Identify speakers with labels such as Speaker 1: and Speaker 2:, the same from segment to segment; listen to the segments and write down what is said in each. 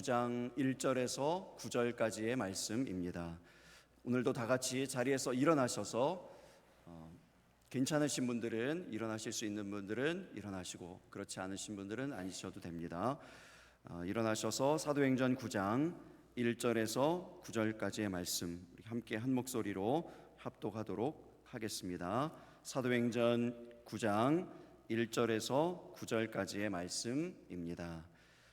Speaker 1: 9장 1절에서 9절까지의 말씀입니다. 오늘도 다 같이 자리에서 일어나셔서 괜찮으신 분들은 일어나실 수 있는 분들은 일어나시고 그렇지 않으신 분들은 앉으셔도 됩니다. 일어나셔서 사도행전 9장 1절에서 9절까지의 말씀 함께 한 목소리로 합독하도록 하겠습니다. 사도행전 9장 1절에서 9절까지의 말씀입니다.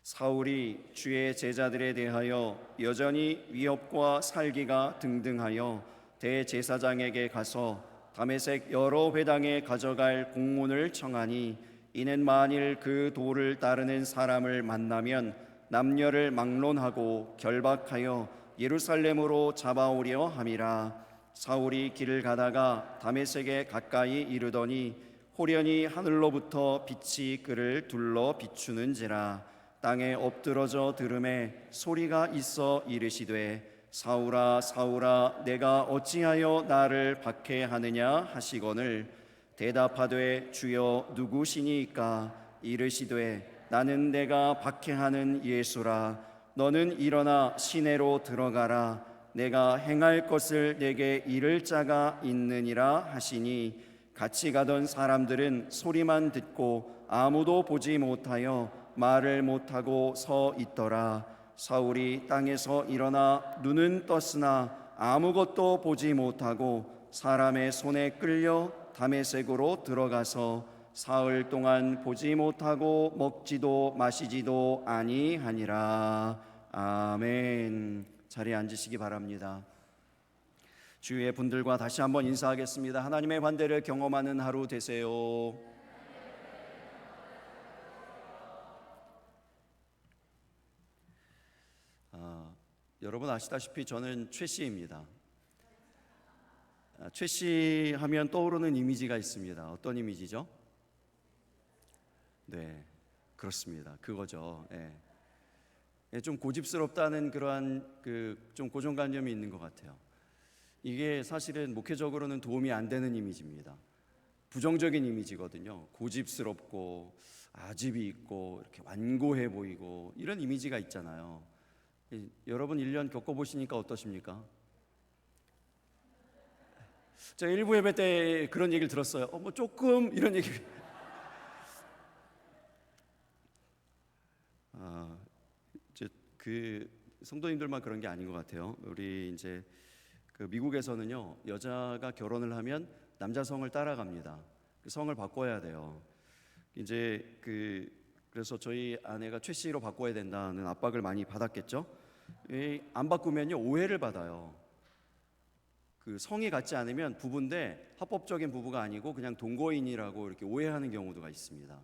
Speaker 1: 사울이 주의 제자들에 대하여 여전히 위협과 살기가 등등하여 대제사장에게 가서 다메섹 여러 회당에 가져갈 공문을 청하니 이는 만일 그 도를 따르는 사람을 만나면 남녀를 막론하고 결박하여 예루살렘으로 잡아오려 함이라. 사울이 길을 가다가 다메섹에 가까이 이르더니 호련히 하늘로부터 빛이 그를 둘러 비추는지라. 땅에 엎드러져 들음에 소리가 있어 이르시되 사울아 사울아 내가 어찌하여 나를 박해하느냐 하시거늘 대답하되 주여 누구시니까? 이르시되 나는 내가 박해하는 예수라. 너는 일어나 시내로 들어가라. 내가 행할 것을 내게 이를 자가 있느니라 하시니 같이 가던 사람들은 소리만 듣고 아무도 보지 못하여 말을 못하고 서 있더라. 사울이 땅에서 일어나 눈은 떴으나 아무것도 보지 못하고 사람의 손에 끌려 다메섹으로 들어가서 사흘 동안 보지 못하고 먹지도 마시지도 아니하니라. 아멘. 자리에 앉으시기 바랍니다. 주위의 분들과 다시 한번 인사하겠습니다. 하나님의 관대를 경험하는 하루 되세요. 여러분 아시다시피 저는 최 씨입니다. 최 씨 하면 떠오르는 이미지가 있습니다. 어떤 이미지죠? 네, 그렇습니다. 그거죠. 좀 고집스럽다는 그러한 좀 고정관념이 있는 것 같아요. 이게 사실은 목회적으로는 도움이 안 되는 이미지입니다. 부정적인 이미지거든요. 고집스럽고 아집이 있고 이렇게 완고해 보이고 이런 이미지가 있잖아요. 여러분 1년 겪어보시니까 어떠십니까? 제가 일부 예배 때 그런 얘기를 들었어요. 뭐 조금 이런 얘기. 이제 그 성도님들만 그런 게 아닌 것 같아요. 우리 이제 그 미국에서는요 여자가 결혼을 하면 남자 성을 따라갑니다. 그 성을 바꿔야 돼요. 이제 그래서 저희 아내가 최 씨로 바꿔야 된다는 압박을 많이 받았겠죠. 안 바꾸면요 오해를 받아요. 그 성이 같지 않으면 부부인데 합법적인 부부가 아니고 그냥 동거인이라고 이렇게 오해하는 경우가 있습니다.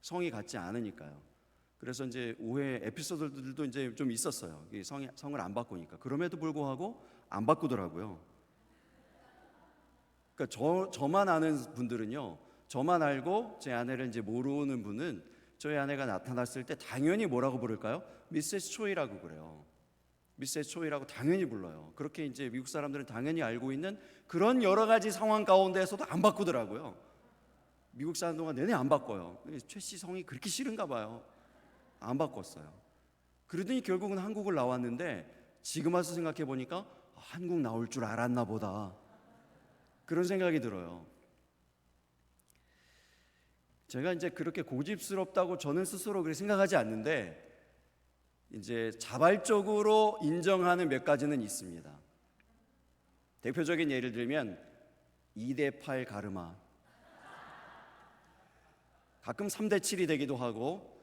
Speaker 1: 성이 같지 않으니까요. 그래서 이제 오해 에피소드들도 이제 좀 있었어요. 성을 안 바꾸니까. 그럼에도 불구하고 안 바꾸더라고요. 그러니까 저만 아는 분들은요, 저만 알고 제 아내를 이제 모르는 분은 저희 아내가 나타났을 때 당연히 뭐라고 부를까요? 미세스 초이라고 그래요. 미세스 초이라고 당연히 불러요. 그렇게 이제 미국 사람들은 당연히 알고 있는 그런 여러 가지 상황 가운데에서도 안 바꾸더라고요. 미국 사는 동안 내내 안 바꿔요. 최 씨 성이 그렇게 싫은가 봐요. 안 바꿨어요. 그러더니 결국은 한국을 나왔는데 지금 와서 생각해 보니까 한국 나올 줄 알았나 보다. 그런 생각이 들어요. 제가 이제 그렇게 고집스럽다고 저는 스스로 그렇게 생각하지 않는데 이제 자발적으로 인정하는 몇 가지는 있습니다. 대표적인 예를 들면 2대8 가르마. 가끔 3대7이 되기도 하고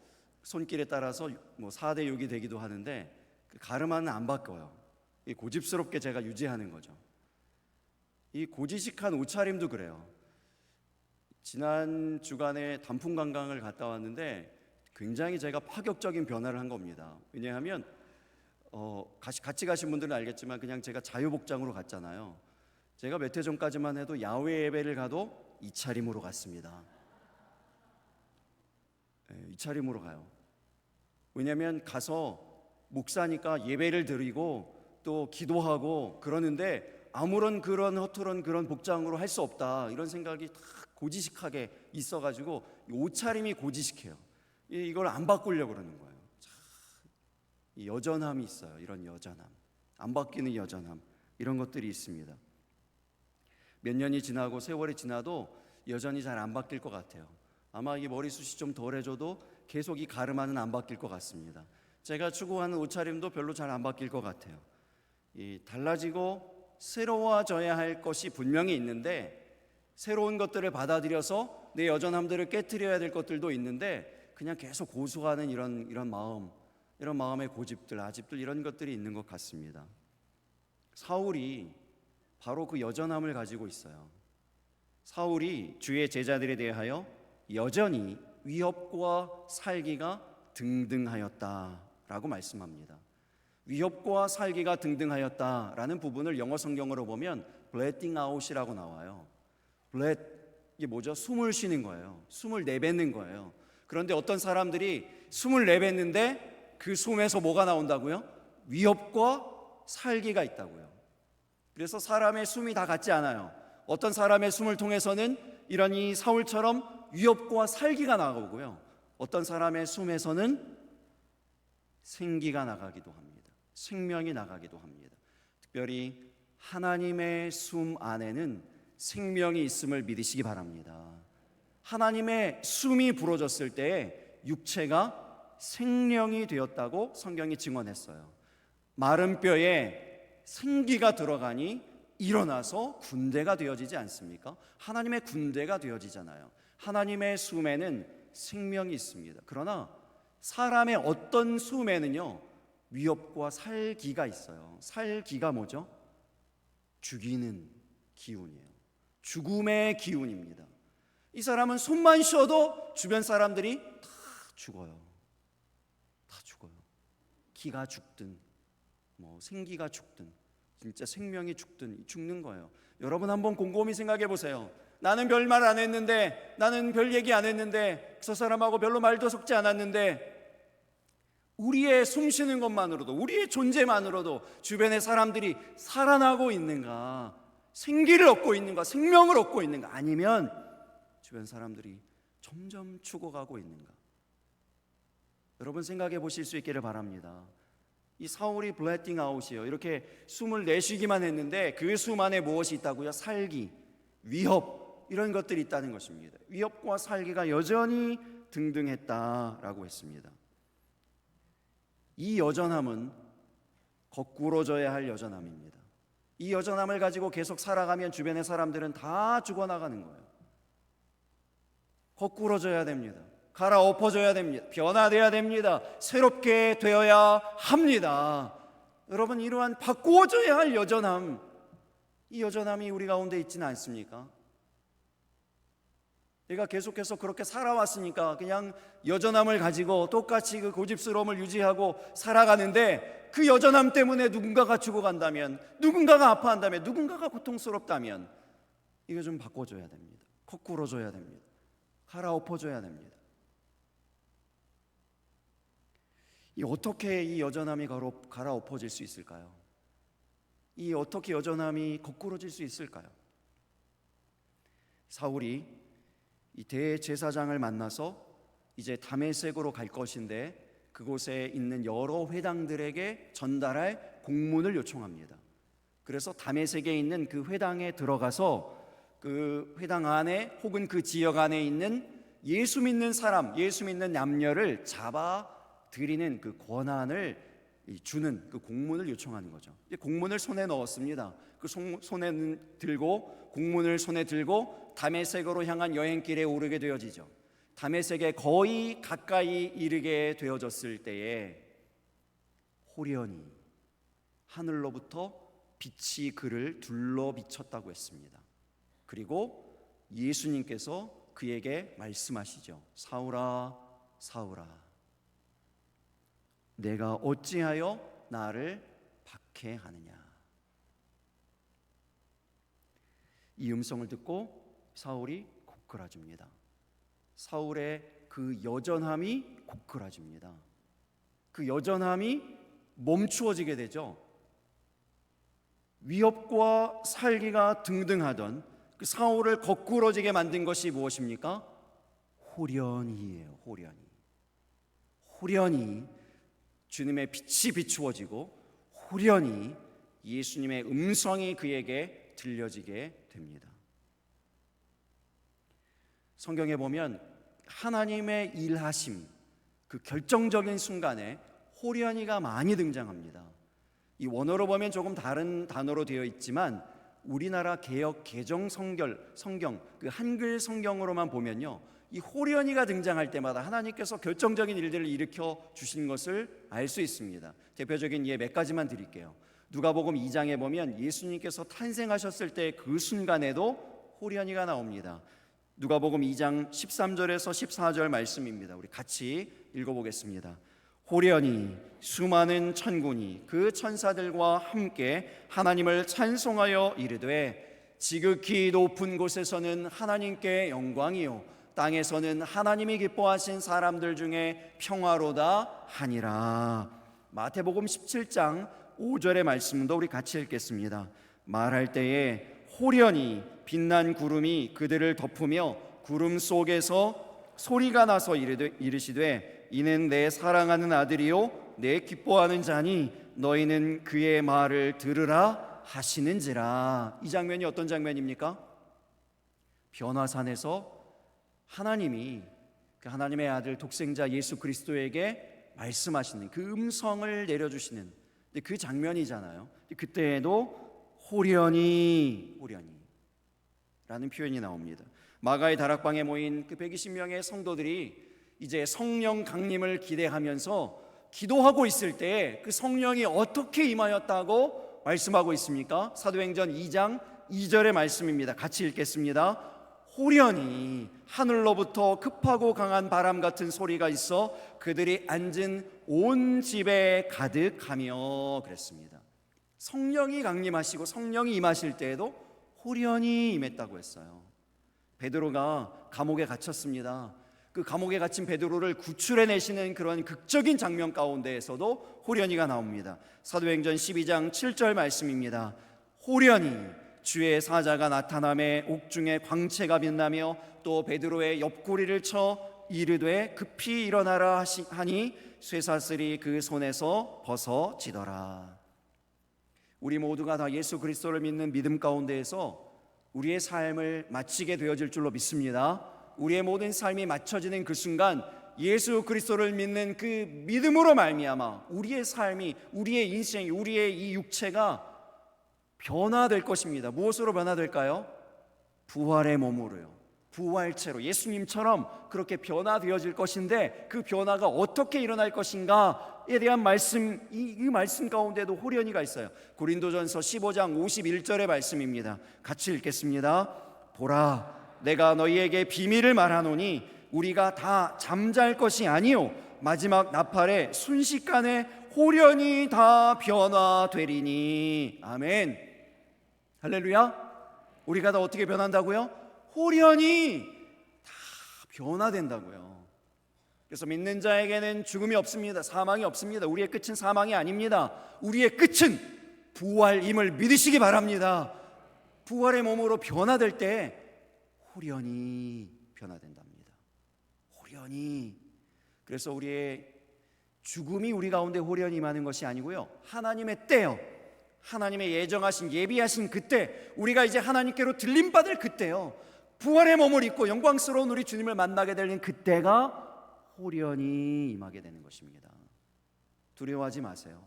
Speaker 1: 손길에 따라서 뭐 4대6이 되기도 하는데 그 가르마는 안 바꿔요. 이 고집스럽게 제가 유지하는 거죠. 이 고지식한 옷차림도 그래요. 지난 주간에 단풍 관광을 갔다 왔는데 굉장히 제가 파격적인 변화를 한 겁니다. 왜냐하면 같이 가신 분들은 알겠지만 그냥 제가 자유복장으로 갔잖아요. 제가 몇 해 전까지만 해도 야외 예배를 가도 이 차림으로 갔습니다. 이 차림으로 가요. 왜냐하면 가서 목사니까 예배를 드리고 또 기도하고 그러는데 아무런 그런 허투른 그런 복장으로 할 수 없다 이런 생각이 다 고지식하게 있어가지고 옷차림이 고지식해요. 이걸 안 바꾸려고 그러는 거예요. 이 여전함이 있어요. 이런 여전함, 안 바뀌는 여전함, 이런 것들이 있습니다. 몇 년이 지나고 세월이 지나도 여전히 잘 안 바뀔 것 같아요. 아마 이 머리숱이 좀 덜해져도 계속 이 가르마는 안 바뀔 것 같습니다. 제가 추구하는 옷차림도 별로 잘 안 바뀔 것 같아요. 이 달라지고 새로워져야 할 것이 분명히 있는데, 새로운 것들을 받아들여서 내 여전함들을 깨트려야 될 것들도 있는데, 그냥 계속 고수하는 이런 마음의 고집들, 아집들, 이런 것들이 있는 것 같습니다. 사울이 바로 그 여전함을 가지고 있어요. 사울이 주의 제자들에 대하여 여전히 위협과 살기가 등등하였다라고 말씀합니다. 위협과 살기가 등등하였다라는 부분을 영어 성경으로 보면 blotting out이라고 나와요. blot, 이게 뭐죠? 숨을 쉬는 거예요. 숨을 내뱉는 거예요. 그런데 어떤 사람들이 숨을 내뱉는데 그 숨에서 뭐가 나온다고요? 위협과 살기가 있다고요. 그래서 사람의 숨이 다 같지 않아요. 어떤 사람의 숨을 통해서는 이런 이 사울처럼 위협과 살기가 나오고요, 어떤 사람의 숨에서는 생기가 나가기도 합니다. 생명이 나가기도 합니다. 특별히 하나님의 숨 안에는 생명이 있음을 믿으시기 바랍니다. 하나님의 숨이 불어졌을 때에 육체가 생명이 되었다고 성경이 증언했어요. 마른 뼈에 생기가 들어가니 일어나서 군대가 되어지지 않습니까? 하나님의 군대가 되어지잖아요. 하나님의 숨에는 생명이 있습니다. 그러나 사람의 어떤 숨에는요, 위협과 살기가 있어요. 살기가 뭐죠? 죽이는 기운이에요. 죽음의 기운입니다. 이 사람은 숨만 쉬어도 주변 사람들이 다 죽어요. 다 죽어요. 기가 죽든 생기가 죽든 진짜 생명이 죽는 거예요. 여러분 한번 곰곰이 생각해 보세요. 나는 별말 안 했는데, 나는 별 얘기 안 했는데, 저 사람하고 별로 말도 섞지 않았는데, 우리의 숨 쉬는 것만으로도, 우리의 존재만으로도 주변의 사람들이 살아나고 있는가, 생기를 얻고 있는가, 생명을 얻고 있는가, 아니면 주변 사람들이 점점 죽어가고 있는가. 여러분 생각해 보실 수 있기를 바랍니다. 이 사울이 블레팅 아웃이에요. 이렇게 숨을 내쉬기만 했는데 그 숨 안에 무엇이 있다고요? 살기, 위협, 이런 것들이 있다는 것입니다. 위협과 살기가 여전히 등등했다라고 했습니다. 이 여전함은 거꾸로져야 할 여전함입니다. 이 여전함을 가지고 계속 살아가면 주변의 사람들은 다 죽어나가는 거예요. 거꾸로져야 됩니다. 갈아엎어져야 됩니다. 변화되어야 됩니다. 새롭게 되어야 합니다. 여러분, 이러한 바꾸어져야 할 여전함, 이 여전함이 우리 가운데 있지는 않습니까? 내가 계속해서 그렇게 살아왔으니까 그냥 여전함을 가지고 똑같이 그 고집스러움을 유지하고 살아가는데, 그 여전함 때문에 누군가가 죽어간다면, 누군가가 아파한다면, 누군가가 고통스럽다면, 이거 좀 바꿔줘야 됩니다. 거꾸로져야 됩니다. 갈아엎어줘야 됩니다. 어떻게 이 여전함이 갈아엎어질 수 있을까요? 어떻게 여전함이 거꾸로질 수 있을까요? 사울이 이 대제사장을 만나서 이제 다메섹으로 갈 것인데, 그곳에 있는 여러 회당들에게 전달할 공문을 요청합니다. 그래서 다메섹에 있는 그 회당에 들어가서 그 회당 안에 혹은 그 지역 안에 있는 예수 믿는 사람, 예수 믿는 남녀를 잡아 드리는 그 권한을 주는 그 공문을 요청하는 거죠. 공문을 손에 넣었습니다. 그 손에 들고, 공문을 손에 들고 다메섹으로 향한 여행길에 오르게 되어지죠. 다메섹에 거의 가까이 이르게 되어졌을 때에 호련히 하늘로부터 빛이 그를 둘러 비쳤다고 했습니다. 그리고 예수님께서 그에게 말씀하시죠. 사울아, 사울아, 내가 어찌하여 나를 박해하느냐. 이 음성을 듣고 사울이 고꾸라집니다. 사울의 그 여전함이 고꾸라집니다. 그 여전함이 멈추어지게 되죠. 위협과 살기가 등등하던 그 사울을 거꾸러지게 만든 것이 무엇입니까? 호련히예요. 호련히 주님의 빛이 비추어지고 호련히 예수님의 음성이 그에게 들려지게 됩니다. 성경에 보면 하나님의 일하심, 그 결정적인 순간에 호련히가 많이 등장합니다. 이 원어로 보면 조금 다른 단어로 되어 있지만 우리나라 개역 개정 성경 그 한글 성경으로만 보면요, 이 호련히가 등장할 때마다 하나님께서 결정적인 일들을 일으켜 주신 것을 알 수 있습니다. 대표적인 예 몇 가지만 드릴게요. 누가복음 2장에 보면 예수님께서 탄생하셨을 때 그 순간에도 호련히가 나옵니다. 누가복음 2장 13절에서 14절 말씀입니다. 우리 같이 읽어보겠습니다. 호련히 수많은 천군이 그 천사들과 함께 하나님을 찬송하여 이르되 지극히 높은 곳에서는 하나님께 영광이요 땅에서는 하나님이 기뻐하신 사람들 중에 평화로다 하니라. 마태복음 17장 5절의 말씀도 우리 같이 읽겠습니다. 말할 때에 호련히 빛난 구름이 그들을 덮으며 구름 속에서 소리가 나서 이르시되 이는 내 사랑하는 아들이요 내 기뻐하는 자니 너희는 그의 말을 들으라 하시는지라. 이 장면이 어떤 장면입니까? 변화산에서 하나님이 그 하나님의 아들 독생자 예수 그리스도에게 말씀하시는 그 음성을 내려주시는 그 장면이잖아요. 그때에도 호련히 라는 표현이 나옵니다. 마가의 다락방에 모인 그 120명의 성도들이 이제 성령 강림을 기대하면서 기도하고 있을 때 그 성령이 어떻게 임하였다고 말씀하고 있습니까? 사도행전 2장 2절의 말씀입니다. 같이 읽겠습니다. 호련히 하늘로부터 급하고 강한 바람 같은 소리가 있어 그들이 앉은 온 집에 가득하며 그랬습니다. 성령이 강림하시고 성령이 임하실 때에도 호련히 임했다고 했어요. 베드로가 감옥에 갇혔습니다. 그 감옥에 갇힌 베드로를 구출해내시는 그런 극적인 장면 가운데에서도 호련히가 나옵니다. 사도행전 12장 7절 말씀입니다. 호련히 주의 사자가 나타남에 옥중에 광채가 빛나며 또 베드로의 옆구리를 쳐 이르되 급히 일어나라 하니 쇠사슬이 그 손에서 벗어지더라. 우리 모두가 다 예수 그리스도를 믿는 믿음 가운데에서 우리의 삶을 마치게 되어질 줄로 믿습니다. 우리의 모든 삶이 맞춰지는 그 순간 예수 그리스도를 믿는 그 믿음으로 말미암아 우리의 삶이, 우리의 인생이, 우리의 이 육체가 변화될 것입니다. 무엇으로 변화될까요? 부활의 몸으로요. 부활체로 예수님처럼 그렇게 변화되어질 것인데 그 변화가 어떻게 일어날 것인가에 대한 말씀, 이 말씀 가운데도 호련히가 있어요. 고린도전서 15장 51절의 말씀입니다. 같이 읽겠습니다. 보라, 내가 너희에게 비밀을 말하노니 우리가 다 잠잘 것이 아니요 마지막 나팔에 순식간에 호련히 다 변화되리니. 아멘. 할렐루야. 우리가 다 어떻게 변한다고요? 호련히 다 변화된다고요. 그래서 믿는 자에게는 죽음이 없습니다. 사망이 없습니다. 우리의 끝은 사망이 아닙니다. 우리의 끝은 부활임을 믿으시기 바랍니다. 부활의 몸으로 변화될 때 호련히 변화된답니다. 호련히. 그래서 우리의 죽음이 우리 가운데 호련히 임하는 것이 아니고요, 하나님의 때요, 하나님의 예정하신 예비하신 그때, 우리가 이제 하나님께로 들림받을 그때요, 부활의 몸을 입고 영광스러운 우리 주님을 만나게 되는 그때가 호련히 임하게 되는 것입니다. 두려워하지 마세요.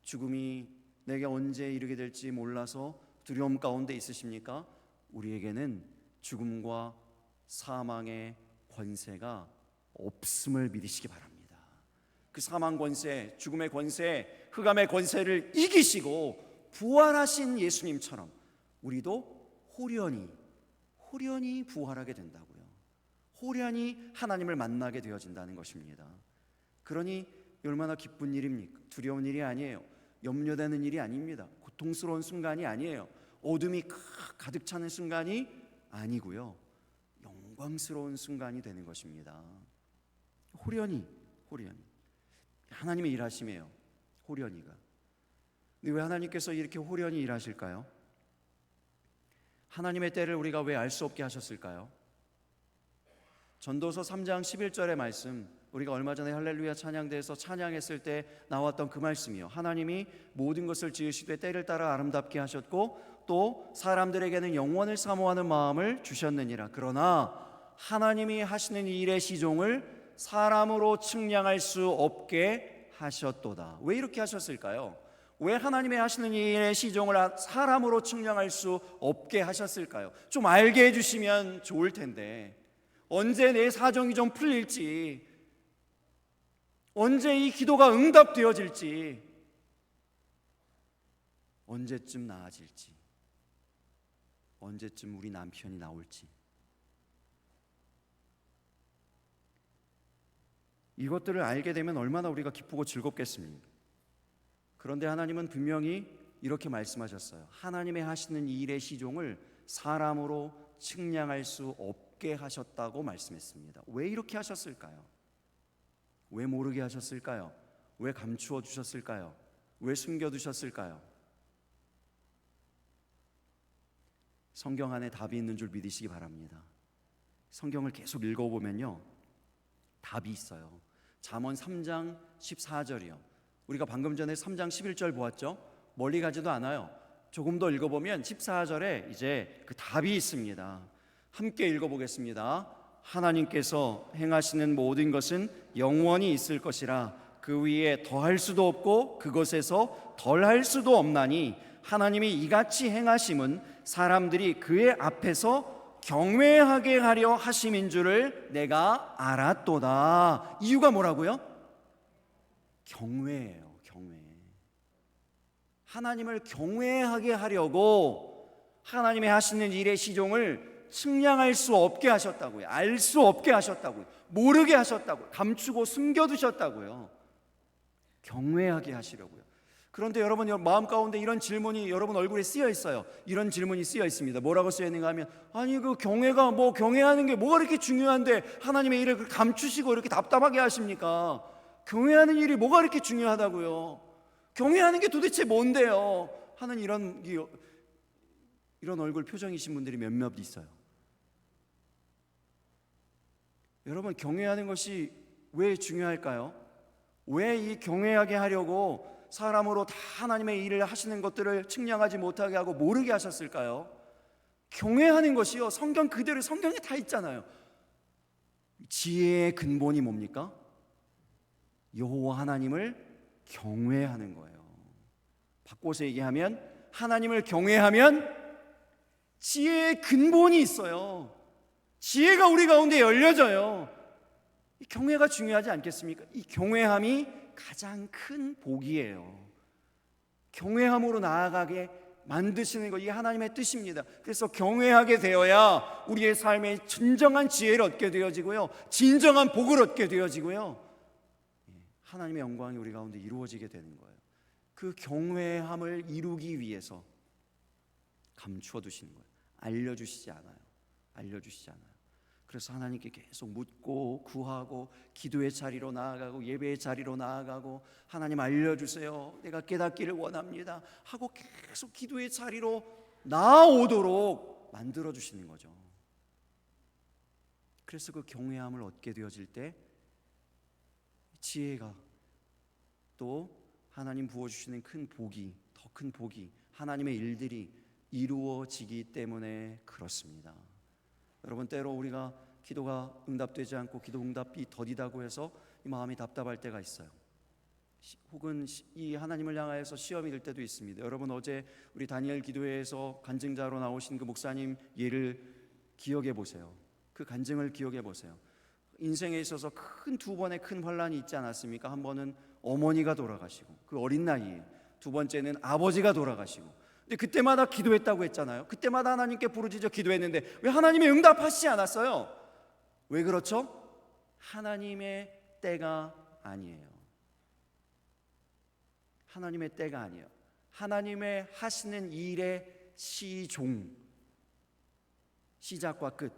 Speaker 1: 죽음이 내게 언제 이르게 될지 몰라서 두려움 가운데 있으십니까? 우리에게는 죽음과 사망의 권세가 없음을 믿으시기 바랍니다. 그 사망 권세, 죽음의 권세, 흑암의 권세를 이기시고 부활하신 예수님처럼 우리도 호련히 부활하게 된다고요. 호련히 하나님을 만나게 되어진다는 것입니다. 그러니 얼마나 기쁜 일입니까? 두려운 일이 아니에요. 염려되는 일이 아닙니다. 고통스러운 순간이 아니에요. 어둠이 가득 차는 순간이 아니고요, 영광스러운 순간이 되는 것입니다. 호련히 하나님의 일하심이에요. 호련히가. 근데 왜 하나님께서 이렇게 호련히 일하실까요? 하나님의 때를 우리가 왜 알 수 없게 하셨을까요? 전도서 3장 11절의 말씀 우리가 얼마 전에 할렐루야 찬양대에서 찬양했을 때 나왔던 그 말씀이요, 하나님이 모든 것을 지으시되 때를 따라 아름답게 하셨고 또 사람들에게는 영원을 사모하는 마음을 주셨느니라. 그러나 하나님이 하시는 일의 시종을 사람으로 측량할 수 없게 하셨도다. 왜 이렇게 하셨을까요? 왜 하나님의 하시는 일의 시종을 사람으로 측량할 수 없게 하셨을까요? 좀 알게 해주시면 좋을 텐데, 언제 내 사정이 좀 풀릴지, 언제 이 기도가 응답되어질지, 언제쯤 나아질지, 언제쯤 우리 남편이 나올지, 이것들을 알게 되면 얼마나 우리가 기쁘고 즐겁겠습니까? 그런데 하나님은 분명히 이렇게 말씀하셨어요. 하나님의 하시는 일의 시종을 사람으로 측량할 수 없게 하셨다고 말씀했습니다. 왜 이렇게 하셨을까요? 왜 모르게 하셨을까요? 왜 감추어 두셨을까요? 왜 숨겨두셨을까요? 성경 안에 답이 있는 줄 믿으시기 바랍니다. 성경을 계속 읽어보면요, 답이 있어요. 잠언 3장 14절이요. 우리가 방금 전에 3장 11절 보았죠? 멀리 가지도 않아요. 조금 더 읽어보면 14절에 이제 그 답이 있습니다. 함께 읽어보겠습니다. 하나님께서 행하시는 모든 것은 영원히 있을 것이라 그 위에 더할 수도 없고 그것에서 덜할 수도 없나니 하나님이 이같이 행하심은 사람들이 그의 앞에서 경외하게 하려 하심인 줄을 내가 알았도다. 이유가 뭐라고요? 경외예요. 경외. 하나님을 경외하게 하려고 하나님의 하시는 일의 시종을 측량할 수 없게 하셨다고요. 알 수 없게 하셨다고요. 모르게 하셨다고요. 감추고 숨겨두셨다고요. 경외하게 하시려고요. 그런데 여러분 마음 가운데 이런 질문이 여러분 얼굴에 쓰여 있어요. 이런 질문이 쓰여 있습니다. 뭐라고 쓰여 있는가 하면, 아니 그 경외가 뭐 경외하는 게 뭐가 이렇게 중요한데 하나님의 일을 감추시고 이렇게 답답하게 하십니까? 경외하는 일이 뭐가 이렇게 중요하다고요? 경외하는 게 도대체 뭔데요? 하는 이런 얼굴 표정이신 분들이 몇몇 있어요. 여러분, 경외하는 것이 왜 중요할까요? 왜 이 경외하게 하려고 사람으로 다 하나님의 일을 하시는 것들을 측량하지 못하게 하고 모르게 하셨을까요? 경외하는 것이요, 성경 그대로 성경에 다 있잖아요. 지혜의 근본이 뭡니까? 여호와 하나님을 경외하는 거예요. 바꿔서 얘기하면 하나님을 경외하면 지혜의 근본이 있어요. 지혜가 우리 가운데 열려져요. 이 경외가 중요하지 않겠습니까? 이 경외함이 가장 큰 복이에요. 경외함으로 나아가게 만드시는 것, 이게 하나님의 뜻입니다. 그래서 경외하게 되어야 우리의 삶에 진정한 지혜를 얻게 되어지고요, 진정한 복을 얻게 되어지고요, 하나님의 영광이 우리 가운데 이루어지게 되는 거예요. 그 경외함을 이루기 위해서 감추어 두시는 거예요. 알려주시지 않아요. 알려주시지 않아요. 그래서 하나님께 계속 묻고 구하고 기도의 자리로 나아가고 예배의 자리로 나아가고, 하나님 알려주세요, 내가 깨닫기를 원합니다 하고 계속 기도의 자리로 나아오도록 만들어주시는 거죠. 그래서 그 경외함을 얻게 되어질 때 지혜가, 또 하나님 부어주시는 큰 복이, 더 큰 복이, 하나님의 일들이 이루어지기 때문에 그렇습니다. 여러분, 때로 우리가 기도가 응답되지 않고 기도 응답이 더디다고 해서 이 마음이 답답할 때가 있어요. 혹은 이 하나님을 향하여서 시험이 될 때도 있습니다. 여러분, 어제 우리 다니엘 기도회에서 간증자로 나오신 그 목사님 예를 기억해 보세요. 그 간증을 기억해 보세요. 인생에 있어서 두 번의 큰 환란이 있지 않았습니까? 한 번은 어머니가 돌아가시고 그 어린 나이에, 두 번째는 아버지가 돌아가시고. 근데 그때마다 기도했다고 했잖아요. 그때마다 하나님께 부르짖어 기도했는데 왜 하나님이 응답하시지 않았어요? 왜 그렇죠? 하나님의 때가 아니에요. 하나님의 때가 아니에요. 하나님의 하시는 일의 시종, 시작과 끝,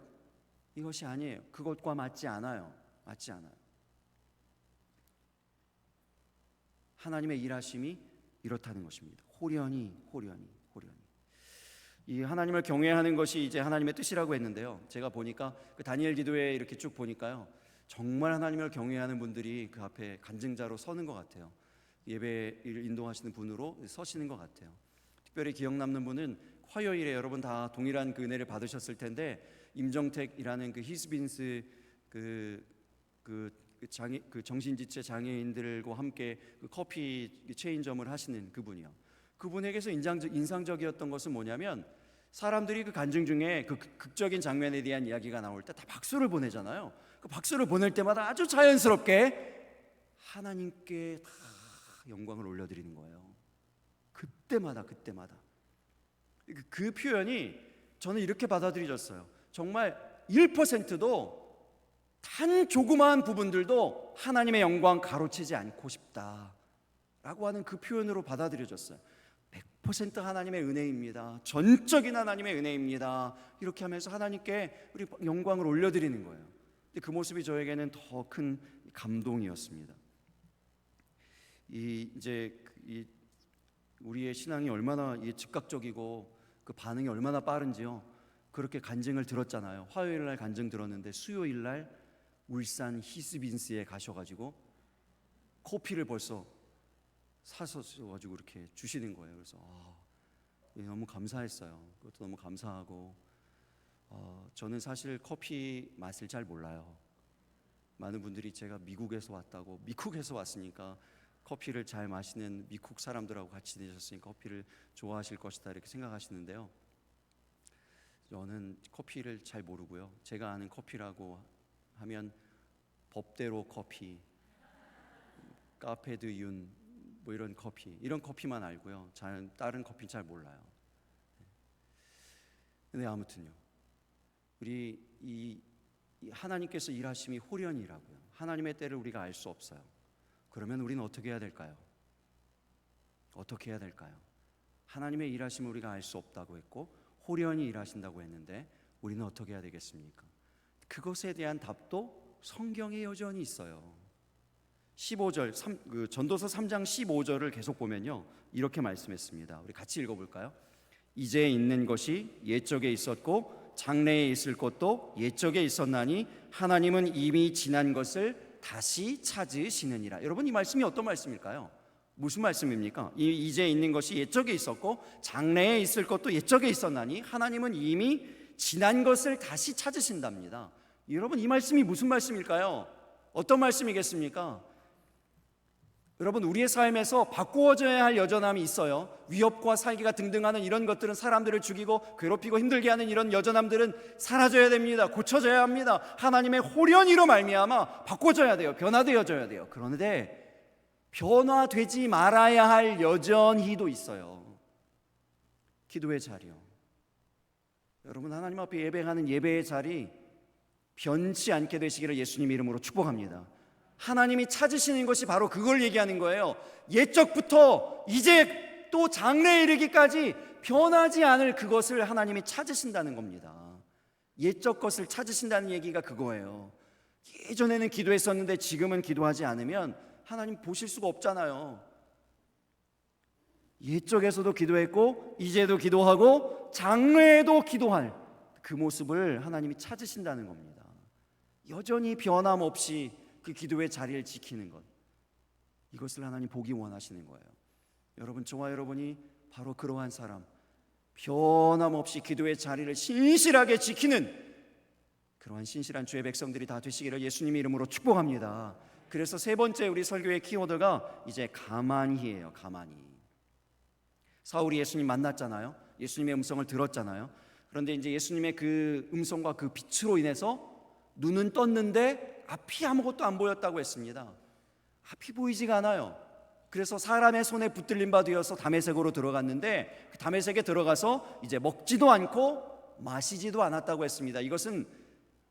Speaker 1: 이것이 아니에요. 그것과 맞지 않아요. 맞지 않아요. 하나님의 일하심이 이렇다는 것입니다. 호련히. 이 하나님을 경외하는 것이 이제 하나님의 뜻이라고 했는데요, 제가 보니까 그 다니엘 기도에 이렇게 쭉 보니까요, 정말 하나님을 경외하는 분들이 그 앞에 간증자로 서는 것 같아요. 예배를 인도하시는 분으로 서시는 것 같아요. 특별히 기억 남는 분은 화요일에 여러분 다 동일한 그 은혜를 받으셨을 텐데, 임정택이라는 그 히스빈스 그 정신지체 장애인들과 함께 그 커피 체인점을 하시는 그분이요. 그분에게서 인상적이었던 것은 뭐냐면, 사람들이 그 간증 중에 그 극적인 장면에 대한 이야기가 나올 때 다 박수를 보내잖아요. 그 박수를 보낼 때마다 아주 자연스럽게 하나님께 다 영광을 올려드리는 거예요. 그때마다 그 표현이 저는 이렇게 받아들여졌어요. 정말 1%도 단 조그마한 부분들도 하나님의 영광 가로채지 않고 싶다라고 하는 그 표현으로 받아들여졌어요. 100% 하나님의 은혜입니다. 전적인 하나님의 은혜입니다. 이렇게 하면서 하나님께 우리 영광을 올려드리는 거예요. 근데 그 모습이 저에게는 더 큰 감동이었습니다. 우리의 신앙이 얼마나 즉각적이고 그 반응이 얼마나 빠른지요. 그렇게 간증을 들었잖아요. 화요일 날 간증 들었는데 수요일 날 울산 히스빈스에 가셔가지고 커피를 벌써 사서 가지고 이렇게 주시는 거예요. 그래서 너무 감사했어요. 그것도 너무 감사하고, 저는 사실 커피 맛을 잘 몰라요. 많은 분들이 제가 미국에서 왔으니까 커피를 잘 마시는 미국 사람들하고 같이 지내셨으니까 커피를 좋아하실 것이다 이렇게 생각하시는데요. 저는 커피를 잘 모르고요. 제가 아는 커피라고 하면 법대로 커피, 카페드윤 뭐 이런 커피만 알고요. 다른 커피 잘 몰라요. 근데 아무튼요, 우리 이 하나님께서 일하심이 호련이라고요. 하나님의 때를 우리가 알 수 없어요. 그러면 우리는 어떻게 해야 될까요? 하나님의 일하심을 우리가 알 수 없다고 했고 호련히 일하신다고 했는데 우리는 어떻게 해야 되겠습니까? 그것에 대한 답도 성경에 여전히 있어요. 15절 전도서 3장 15절을 계속 보면요, 이렇게 말씀했습니다. 우리 같이 읽어볼까요? 이제 있는 것이 옛적에 있었고 장래에 있을 것도 옛적에 있었나니 하나님은 이미 지난 것을 다시 찾으시느니라. 여러분, 이 말씀이 어떤 말씀일까요? 무슨 말씀입니까? 이제 있는 것이 옛적에 있었고 장래에 있을 것도 옛적에 있었나니 하나님은 이미 지난 것을 다시 찾으신답니다. 여러분, 이 말씀이 무슨 말씀일까요? 어떤 말씀이겠습니까? 여러분, 우리의 삶에서 바꾸어져야 할 여전함이 있어요. 위협과 살기가 등등하는 이런 것들은, 사람들을 죽이고 괴롭히고 힘들게 하는 이런 여전함들은 사라져야 됩니다. 고쳐져야 합니다. 하나님의 호련히로 말미암아 바꿔져야 돼요. 변화되어져야 돼요. 그런데 변화되지 말아야 할 여전히도 있어요. 기도의 자리요. 여러분, 하나님 앞에 예배하는 예배의 자리 변치 않게 되시기를 예수님 이름으로 축복합니다. 하나님이 찾으시는 것이 바로 그걸 얘기하는 거예요. 옛적부터 이제 또 장래에 이르기까지 변하지 않을 그것을 하나님이 찾으신다는 겁니다. 옛적 것을 찾으신다는 얘기가 그거예요. 예전에는 기도했었는데 지금은 기도하지 않으면 하나님 보실 수가 없잖아요. 옛적에서도 기도했고 이제도 기도하고 장래에도 기도할 그 모습을 하나님이 찾으신다는 겁니다. 여전히 변함없이 그 기도의 자리를 지키는 것, 이것을 하나님 보기 원하시는 거예요. 여러분, 저와 여러분이 바로 그러한 사람, 변함없이 기도의 자리를 신실하게 지키는 그러한 신실한 주의 백성들이 다 되시기를 예수님의 이름으로 축복합니다. 그래서 세 번째 우리 설교의 키워드가 이제 가만히예요. 가만히. 사울이 예수님 만났잖아요. 예수님의 음성을 들었잖아요. 그런데 이제 예수님의 그 음성과 그 빛으로 인해서 눈은 떴는데 앞이 아무것도 안 보였다고 했습니다. 앞이 보이지가 않아요. 그래서 사람의 손에 붙들린 바 되어서 다메섹으로 들어갔는데 그 다메섹에 들어가서 이제 먹지도 않고 마시지도 않았다고 했습니다. 이것은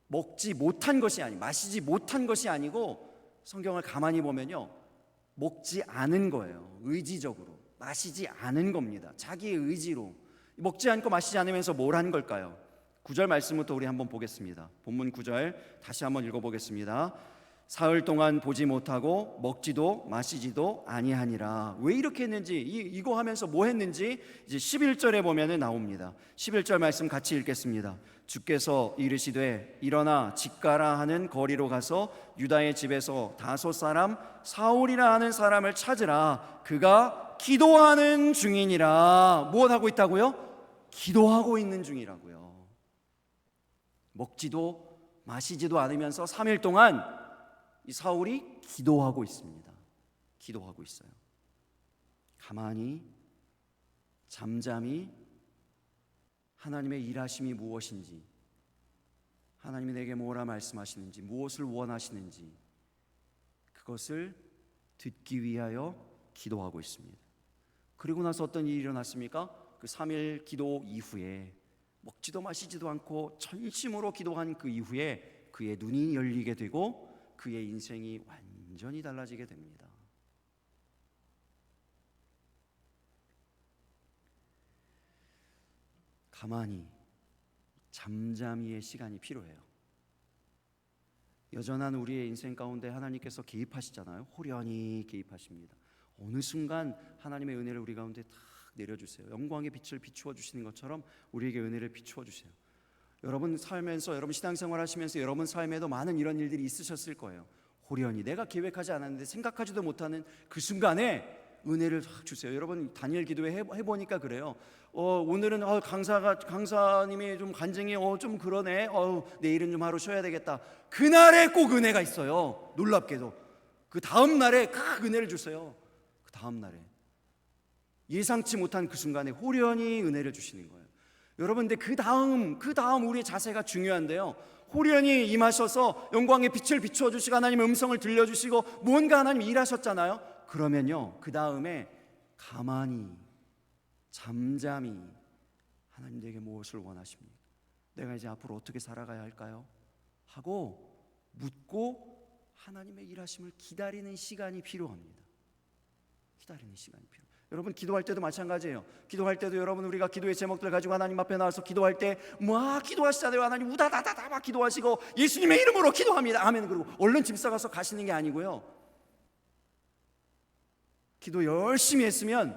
Speaker 1: 먹지 못한 것이 마시지 못한 것이 아니고, 성경을 가만히 보면요, 먹지 않은 거예요. 의지적으로 마시지 않은 겁니다. 자기의 의지로 먹지 않고 마시지 않으면서 뭘 한 걸까요? 9절 말씀부터 우리 한번 보겠습니다. 본문 9절 다시 한번 읽어보겠습니다. 사흘 동안 보지 못하고 먹지도 마시지도 아니하니라. 왜 이렇게 했는지, 이거 하면서 뭐 했는지 이제 11절에 보면은 나옵니다. 11절 말씀 같이 읽겠습니다. 주께서 이르시되 일어나 집가라 하는 거리로 가서 유다의 집에서 다섯 사람 사울이라 하는 사람을 찾으라. 그가 기도하는 중이니라. 무엇하고 있다고요? 기도하고 있는 중이라고요. 먹지도 마시지도 않으면서 3일 동안 이 사울이 기도하고 있습니다. 기도하고 있어요. 가만히 잠잠히 하나님의 일하심이 무엇인지, 하나님이 내게 뭐라 말씀하시는지, 무엇을 원하시는지 그것을 듣기 위하여 기도하고 있습니다. 그리고 나서 어떤 일이 일어났습니까? 그 3일 기도 이후에 먹지도 마시지도 않고 전심으로 기도한 그 이후에 그의 눈이 열리게 되고 그의 인생이 완전히 달라지게 됩니다. 가만히 잠잠히의 시간이 필요해요. 여전한 우리의 인생 가운데 하나님께서 개입하시잖아요. 호련히 개입하십니다. 어느 순간 하나님의 은혜를 우리 가운데 탁 내려주세요. 영광의 빛을 비추어 주시는 것처럼 우리에게 은혜를 비추어 주세요. 여러분 살면서, 여러분 신앙생활 하시면서 여러분 삶에도 많은 이런 일들이 있으셨을 거예요. 호련히 내가 계획하지 않았는데 생각하지도 못하는 그 순간에 은혜를 확 주세요. 여러분 다니엘 기도회 해보니까 그래요. 오늘은 강사님이 좀 간증이 좀 그러네. 내일은 좀 하루 쉬어야 되겠다. 그날에 꼭 은혜가 있어요. 놀랍게도 그 다음 날에 그 은혜를 주세요. 그 다음 날에 예상치 못한 그 순간에 호련히 은혜를 주시는 거예요. 여러분, 근데 그 다음 우리의 자세가 중요한데요. 호련히 임하셔서 영광의 빛을 비추어 주시고 하나님의 음성을 들려주시고 뭔가 하나님 일하셨잖아요. 그러면요, 그 다음에 가만히 잠잠히 하나님 내게 무엇을 원하십니까? 내가 이제 앞으로 어떻게 살아가야 할까요? 하고 묻고 하나님의 일하심을 기다리는 시간이 필요합니다. 기다리는 시간이 필요합니다. 여러분 기도할 때도 마찬가지예요. 기도할 때도 여러분 우리가 기도의 제목들 가지고 하나님 앞에 나와서 기도할 때 막 기도하시잖아요. 하나님 우다다다다 막 기도하시고 예수님의 이름으로 기도합니다. 아멘. 그리고 얼른 집 싸가서 가시는 게 아니고요. 기도 열심히 했으면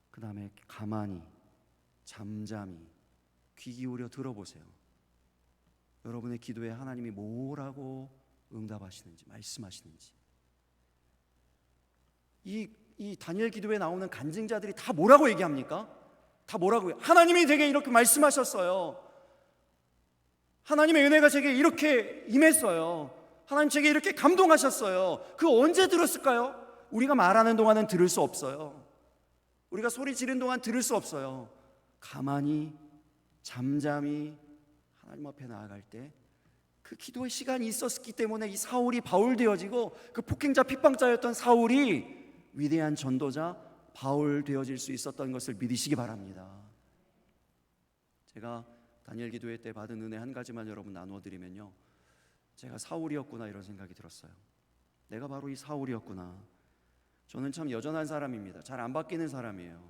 Speaker 1: 그 다음에 가만히 잠잠히 귀 기울여 들어보세요. 여러분의 기도에 하나님이 뭐라고 응답하시는지, 말씀하시는지. 이 다니엘 기도에 나오는 간증자들이 다 뭐라고 얘기합니까? 다 뭐라고요? 하나님이 제게 이렇게 말씀하셨어요. 하나님의 은혜가 제게 이렇게 임했어요. 하나님 제게 이렇게 감동하셨어요. 그 언제 들었을까요? 우리가 말하는 동안은 들을 수 없어요. 우리가 소리 지른 동안 들을 수 없어요. 가만히 잠잠히 하나님 앞에 나아갈 때 그 기도의 시간이 있었기 때문에 이 사울이 바울 되어지고 그 폭행자 핍박자였던 사울이 위대한 전도자 바울 되어질 수 있었던 것을 믿으시기 바랍니다. 제가 다니엘 기도회 때 받은 은혜 한 가지만 여러분 나누어 드리면요, 제가 사울이었구나 이런 생각이 들었어요. 내가 바로 이 사울이었구나. 저는 참 여전한 사람입니다. 잘 안 바뀌는 사람이에요.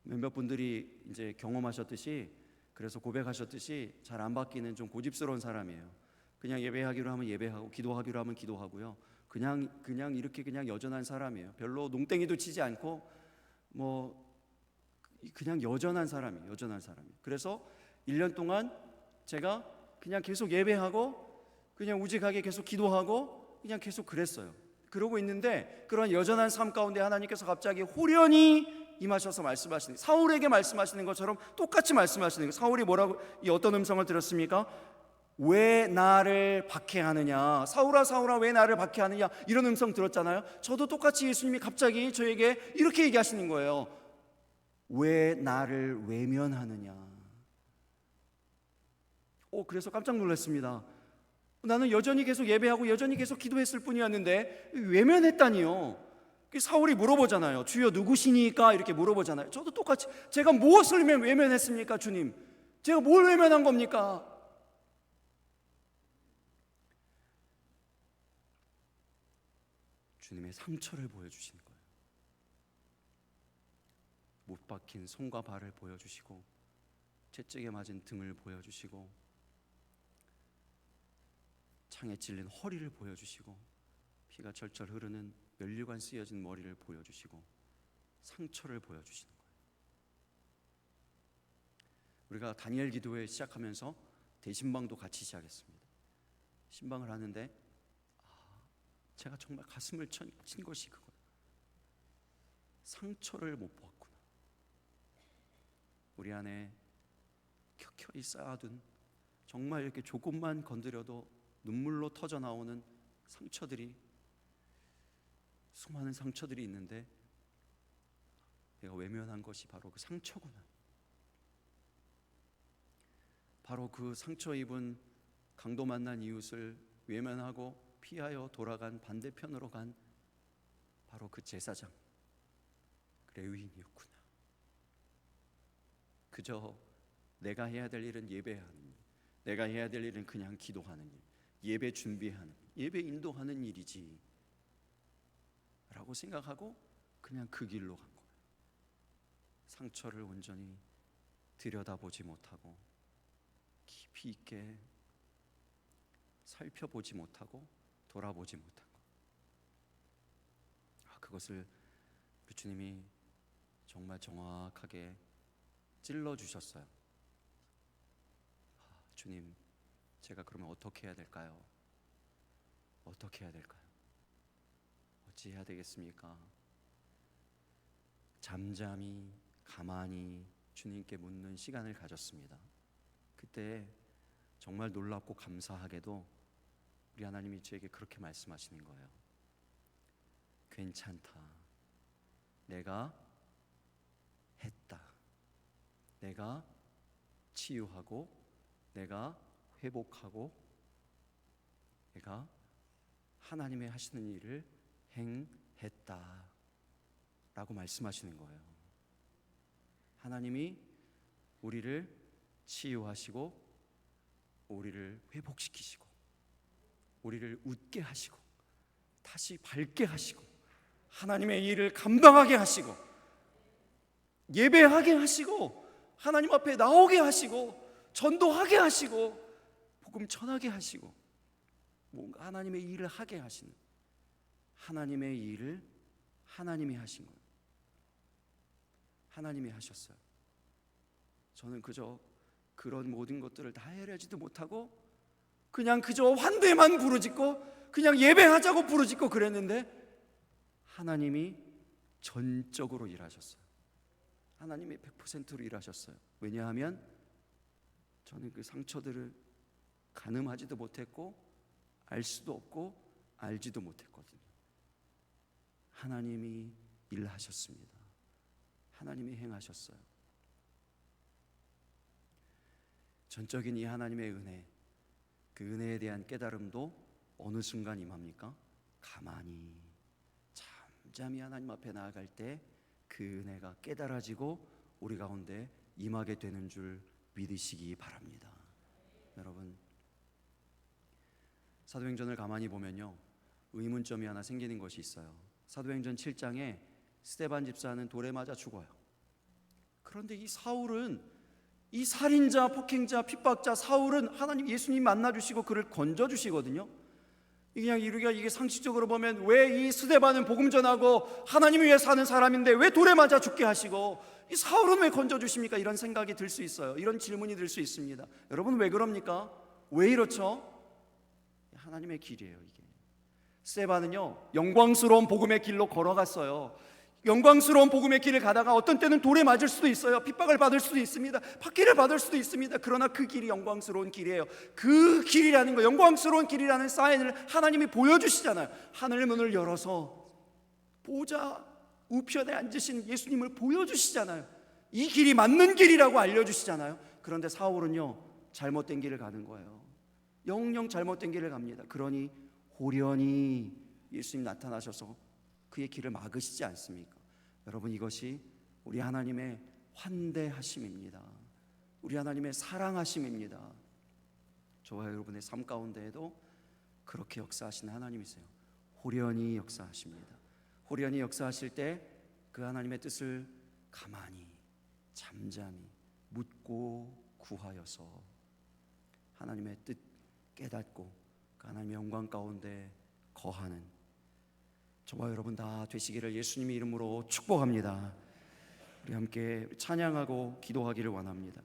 Speaker 1: 몇몇 분들이 이제 경험하셨듯이, 그래서 고백하셨듯이 잘 안 바뀌는 좀 고집스러운 사람이에요. 그냥 예배하기로 하면 예배하고 기도하기로 하면 기도하고요. 그냥 이렇게 그냥 여전한 사람이에요. 별로 농땡이도 치지 않고 그냥 여전한 사람이에요. 여전한 사람이에요. 그래서 1년 동안 제가 그냥 계속 예배하고 그냥 우직하게 계속 기도하고 그냥 계속 그랬어요. 그러고 있는데 그런 여전한 삶 가운데 하나님께서 갑자기 호련히 임하셔서 말씀하시는, 사울에게 말씀하시는 것처럼 똑같이 말씀하시는 거예요. 사울이 뭐라고, 이 어떤 음성을 들었습니까? 왜 나를 박해하느냐, 사울아 사울아 왜 나를 박해하느냐, 이런 음성 들었잖아요. 저도 똑같이 예수님이 갑자기 저에게 이렇게 얘기하시는 거예요. 왜 나를 외면하느냐. 그래서 깜짝 놀랐습니다. 나는 여전히 계속 예배하고 여전히 계속 기도했을 뿐이었는데 외면했다니요. 사울이 물어보잖아요. 주여 누구시니까 이렇게 물어보잖아요. 저도 똑같이 제가 무엇을 외면했습니까? 주님, 제가 뭘 외면한 겁니까? 주님의 상처를 보여주시는 거예요. 못 박힌 손과 발을 보여주시고 채찍에 맞은 등을 보여주시고 창에 찔린 허리를 보여주시고 피가 철철 흐르는 면류관 쓰여진 머리를 보여주시고 상처를 보여주시는 거예요. 우리가 다니엘 기도회 시작하면서 대신방도 같이 시작했습니다. 신방을 하는데 제가 정말 가슴을 친 것이 그거예요. 상처를 못 보았구나. 우리 안에 켜켜이 쌓아둔, 정말 이렇게 조금만 건드려도 눈물로 터져 나오는 상처들이, 수많은 상처들이 있는데 내가 외면한 것이 바로 그 상처구나. 바로 그 상처 입은 강도 만난 이웃을 외면하고 피하여 돌아간 반대편으로 간 바로 그 제사장 레위인이었구나. 그저 내가 해야 될 일은 예배하는 일, 내가 해야 될 일은 그냥 기도하는 일, 예배 준비하는, 예배 인도하는 일이지 라고 생각하고 그냥 그 길로 간 거예요. 상처를 온전히 들여다보지 못하고 깊이 있게 살펴보지 못하고 돌아보지 못한 것. 그것을 우리 주님이 정말 정확하게 찔러주셨어요. 주님, 제가 그러면 어떻게 해야 될까요? 어떻게 해야 될까요? 어찌 해야 되겠습니까? 잠잠히 가만히 주님께 묻는 시간을 가졌습니다. 그때 정말 놀랍고 감사하게도 우리 하나님이 저에게 그렇게 말씀하시는 거예요. 괜찮다. 내가 했다. 내가 치유하고 내가 회복하고 내가 하나님의 하시는 일을 행했다 라고 말씀하시는 거예요. 하나님이 우리를 치유하시고 우리를 회복시키시고 우리를 웃게 하시고 다시 밝게 하시고 하나님의 일을 감당하게 하시고 예배하게 하시고 하나님 앞에 나오게 하시고 전도하게 하시고 복음 전하게 하시고 뭔가 하나님의 일을 하게 하시는, 하나님의 일을 하나님이 하신 거예요. 하나님이 하셨어요. 저는 그저 그런 모든 것들을 다 해내지도 못하고 그냥 그저 환대만 부르짖고 그냥 예배하자고 부르짖고 그랬는데 하나님이 전적으로 일하셨어요. 하나님이 100%로 일하셨어요. 왜냐하면 저는 그 상처들을 가늠하지도 못했고 알 수도 없고 알지도 못했거든요. 하나님이 일하셨습니다. 하나님이 행하셨어요. 전적인 이 하나님의 은혜, 그 은혜에 대한 깨달음도 어느 순간 임합니까? 가만히 잠잠히 하나님 앞에 나아갈 때 그 은혜가 깨달아지고 우리 가운데 임하게 되는 줄 믿으시기 바랍니다. 여러분, 사도행전을 가만히 보면요, 의문점이 하나 생기는 것이 있어요. 사도행전 7장에 스데반 집사는 돌에 맞아 죽어요. 그런데 이 사울은, 이 살인자, 폭행자, 핍박자 사울은 하나님 예수님 만나주시고 그를 건져주시거든요. 그냥 우리가 이게 상식적으로 보면 왜 이 스데반은 복음 전하고 하나님을 위해 사는 사람인데 왜 돌에 맞아 죽게 하시고 이 사울은 왜 건져주십니까? 이런 생각이 들 수 있어요. 이런 질문이 들 수 있습니다. 여러분, 왜 그럽니까? 왜 이렇죠? 하나님의 길이에요. 이게 스데반은요, 영광스러운 복음의 길로 걸어갔어요. 영광스러운 복음의 길을 가다가 어떤 때는 돌에 맞을 수도 있어요. 핍박을 받을 수도 있습니다. 박해를 받을 수도 있습니다. 그러나 그 길이 영광스러운 길이에요. 그 길이라는 거, 영광스러운 길이라는 사인을 하나님이 보여주시잖아요. 하늘 문을 열어서 보좌 우편에 앉으신 예수님을 보여주시잖아요. 이 길이 맞는 길이라고 알려주시잖아요. 그런데 사울은요, 잘못된 길을 가는 거예요. 영영 잘못된 길을 갑니다. 그러니 호련히 예수님 나타나셔서 그의 길을 막으시지 않습니까? 여러분, 이것이 우리 하나님의 환대하심입니다. 우리 하나님의 사랑하심입니다. 저와 여러분의 삶 가운데에도 그렇게 역사하시는 하나님이세요. 호련히 역사하십니다. 호련히 역사하실 때 그 하나님의 뜻을 가만히 잠잠히 묻고 구하여서 하나님의 뜻 깨닫고 그 하나님의 영광 가운데 거하는 저와 여러분 다 되시기를 예수님의 이름으로 축복합니다. 우리 함께 찬양하고 기도하기를 원합니다.